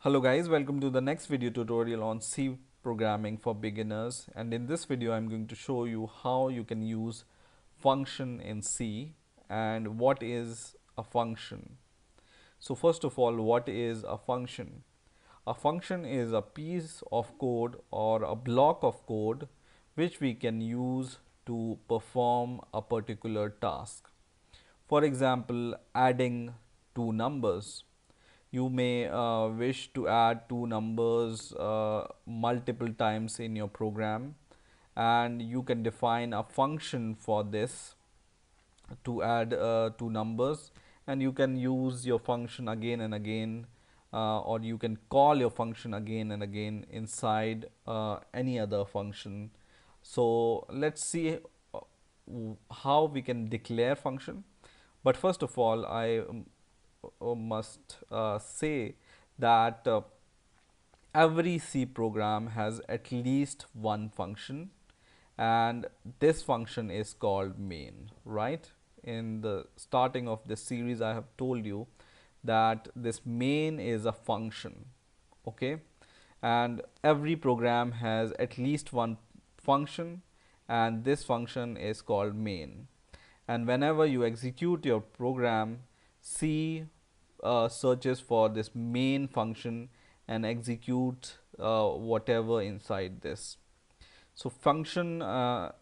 Hello guys, welcome to the next video tutorial on C programming for beginners, and in this video I'm going to show you how you can use function in C and what is a function. So first of all, what is a function? A function is a piece of code or a block of code which we can use to perform a particular task. For example, adding two numbers. You may wish to add two numbers multiple times in your program, and you can define a function for this to add two numbers, and you can use your function again and again, or you can call your function again and again inside any other function. So let's see how we can declare function. But first of all, I must say that every C program has at least one function, and this function is called main, right? In the starting of this series, I have told you that this main is a function, okay? And every program has at least one function, and this function is called main. And whenever you execute your program, C searches for this main function and executes whatever inside this. So function more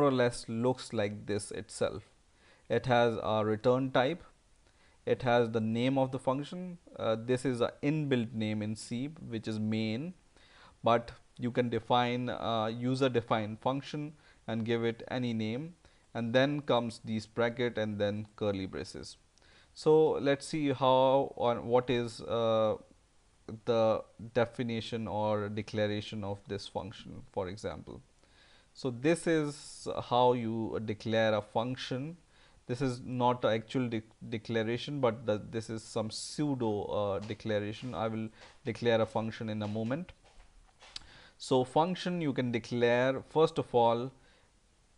or less looks like this itself. It has a return type, it has the name of the function. This is an inbuilt name in C, which is main, but you can define a user defined function and give it any name, and then comes these bracket and then curly braces. So let's see how or what is the definition or declaration of this function, for example. So this is how you declare a function. This is not an actual declaration, but this is some pseudo declaration. I will declare a function in a moment. So function you can declare, first of all,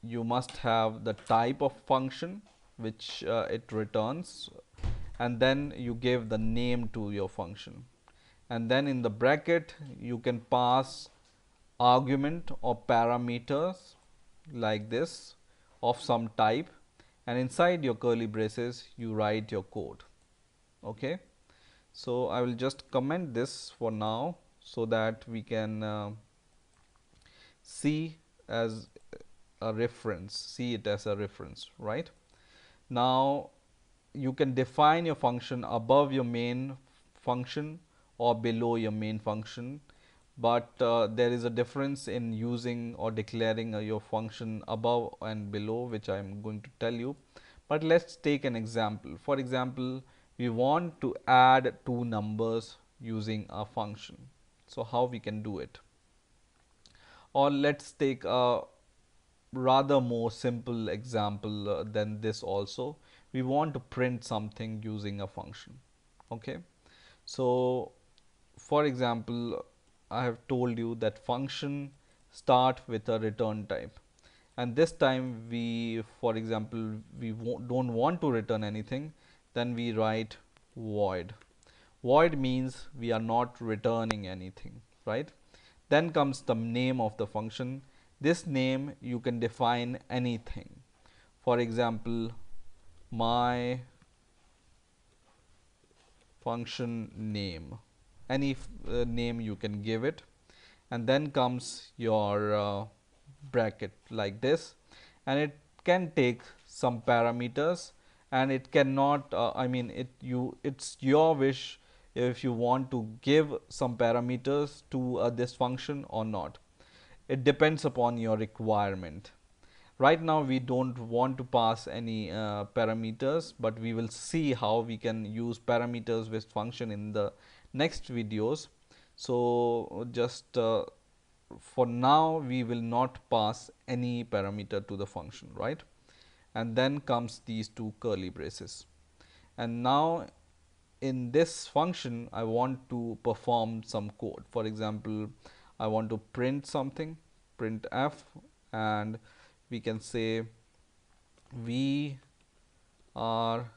you must have the type of function which it returns, and then you give the name to your function, and then in the bracket you can pass argument or parameters like this of some type, and inside your curly braces you write your code. Okay, so I will just comment this for now so that we can see as a reference, see it as a reference, right? Now you can define your function above your main function or below your main function, but there is a difference in using or declaring your function above and below, which I am going to tell you. But let's take an example. For example, we want to add two numbers using a function. So how we can do it? Or let's take a rather more simple example than this also. We want to print something using a function. Okay, so for example, I have told you that function start with a return type, and this time we, for example, we don't want to return anything, then we write void. Void means we are not returning anything, right? Then comes the name of the function. This name you can define anything. For example, my function name, any name you can give it, and then comes your bracket like this, and it can take some parameters, and it cannot I mean it's your wish if you want to give some parameters to this function or not. It depends upon your requirement. Right now we don't want to pass any parameters, but we will see how we can use parameters with function in the next videos. So just for now we will not pass any parameter to the function, right? And then comes these two curly braces, and now in this function I want to perform some code. For example, I want to print something, print f, and we can say we are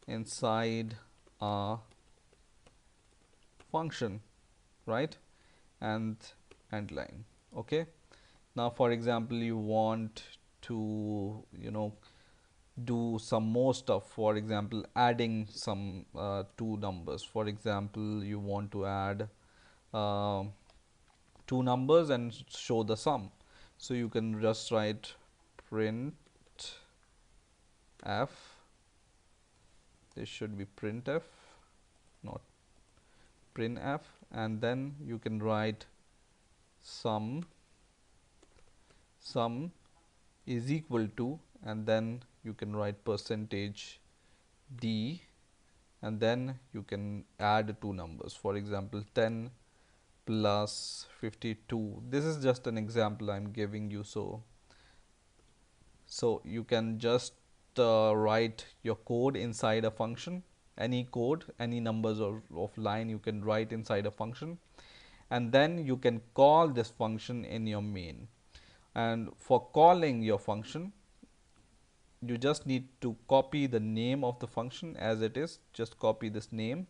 inside a function, right? And end line. Okay. Now for example, you want to do some more stuff. For example, adding some two numbers. For example, you want to add uh, two numbers and show the sum. So you can just write print f. This should be printf, not printf, and then you can write sum is equal to, and then you can write percentage d, and then you can add two numbers. For example, 10 plus 52. This is just an example I'm giving you. So you can just write your code inside a function. Any code, any numbers of line you can write inside a function, and then you can call this function in your main. And for calling your function, you just need to copy the name of the function as it is. Just copy this name,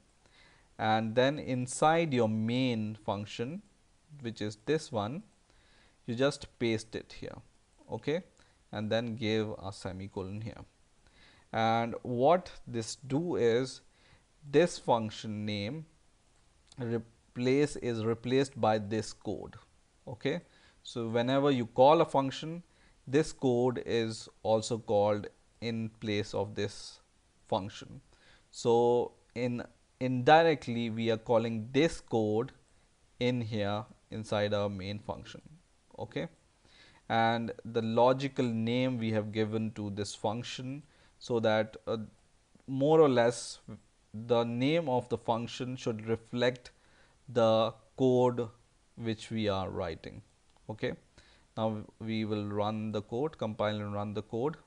and then inside your main function, which is this one, you just paste it here. Okay, and then give a semicolon here. And what this do is, this function name is replaced by this code. Okay, so whenever you call a function, this code is also called in place of this function. So indirectly we are calling this code in here inside our main function. Okay, and the logical name we have given to this function, so that more or less the name of the function should reflect the code which we are writing. Okay, now we will run the code, compile and run the code,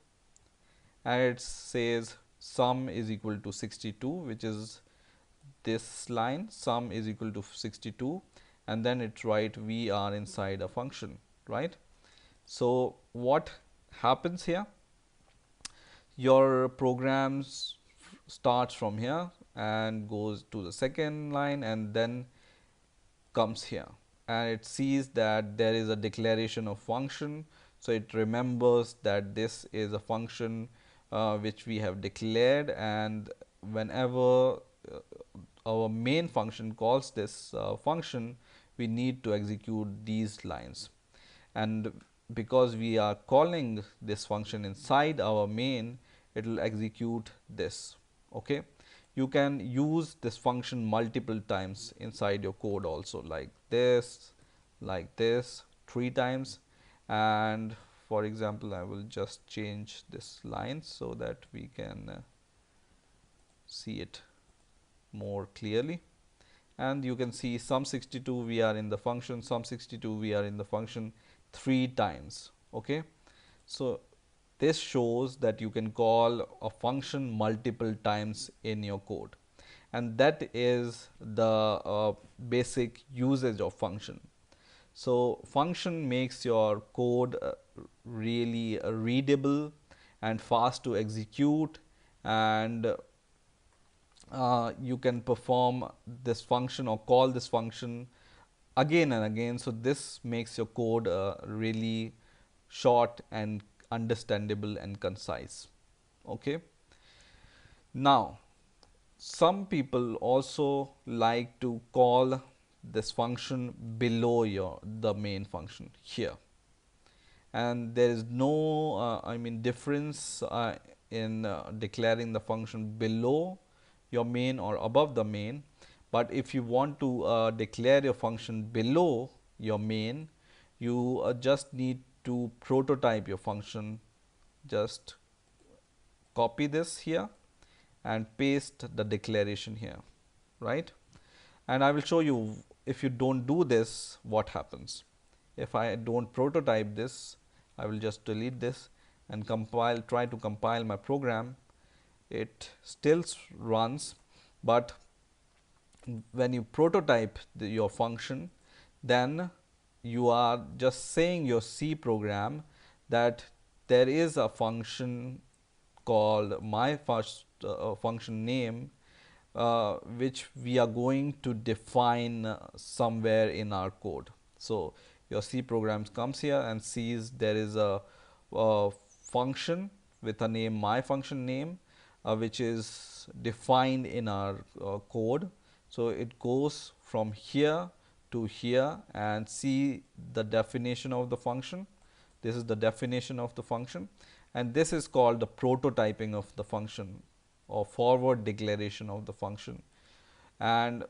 and it says sum is equal to 62, which is this line, sum is equal to 62, and then it write we are inside a function, right? So what happens here? Your program starts from here and goes to the second line, and then comes here, and it sees that there is a declaration of function. So it remembers that this is a function which we have declared, and whenever our main function calls this function, we need to execute these lines. And because we are calling this function inside our main, it will execute this. Okay, you can use this function multiple times inside your code also, like this, 3 times. And for example, I will just change this line so that we can see it more clearly. And you can see sum 62 we are in the function, sum 62 we are in the function 3 times. Okay, so this shows that you can call a function multiple times in your code, and that is the basic usage of function. So function makes your code really readable and fast to execute, and you can perform this function or call this function again and again. So this makes your code really short and understandable and concise. Okay, now some people also like to call this function below the main function here, and there is no difference in declaring the function below your main or above the main. But if you want to declare your function below your main, you just need to prototype your function. Just copy this here and paste the declaration here, right? And I will show you, if you don't do this, what happens. If I don't prototype this, I will just delete this and try to compile my program. It still runs, but when you prototype your function, then you are just saying your C program that there is a function called my first function name which we are going to define somewhere in our code. So your C program comes here and sees there is a function with a name, my function name, which is defined in our code. So it goes from here to here and see the definition of the function. This is the definition of the function, and this is called the prototyping of the function or forward declaration of the function. And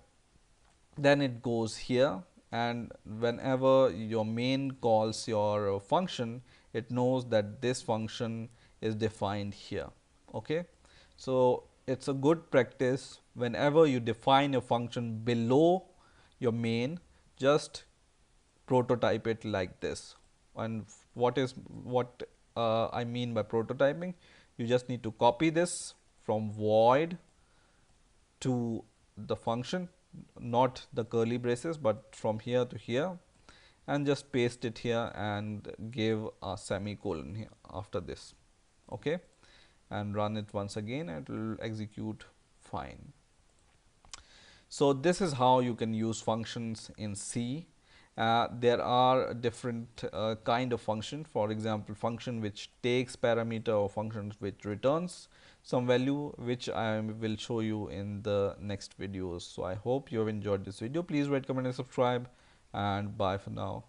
then it goes here, and whenever your main calls your function, it knows that this function is defined here. Okay, so it's a good practice whenever you define a function below your main, just prototype it like this. And what I mean by prototyping, you just need to copy this from void to the function, not the curly braces, but from here to here, and just paste it here and give a semicolon here after this. Okay, and run it once again and it will execute fine. So this is how you can use functions in C. There are different kind of function. For example, function which takes parameter or functions which returns some value, which I will show you in the next videos. So I hope you have enjoyed this video. Please rate, comment and subscribe, and bye for now.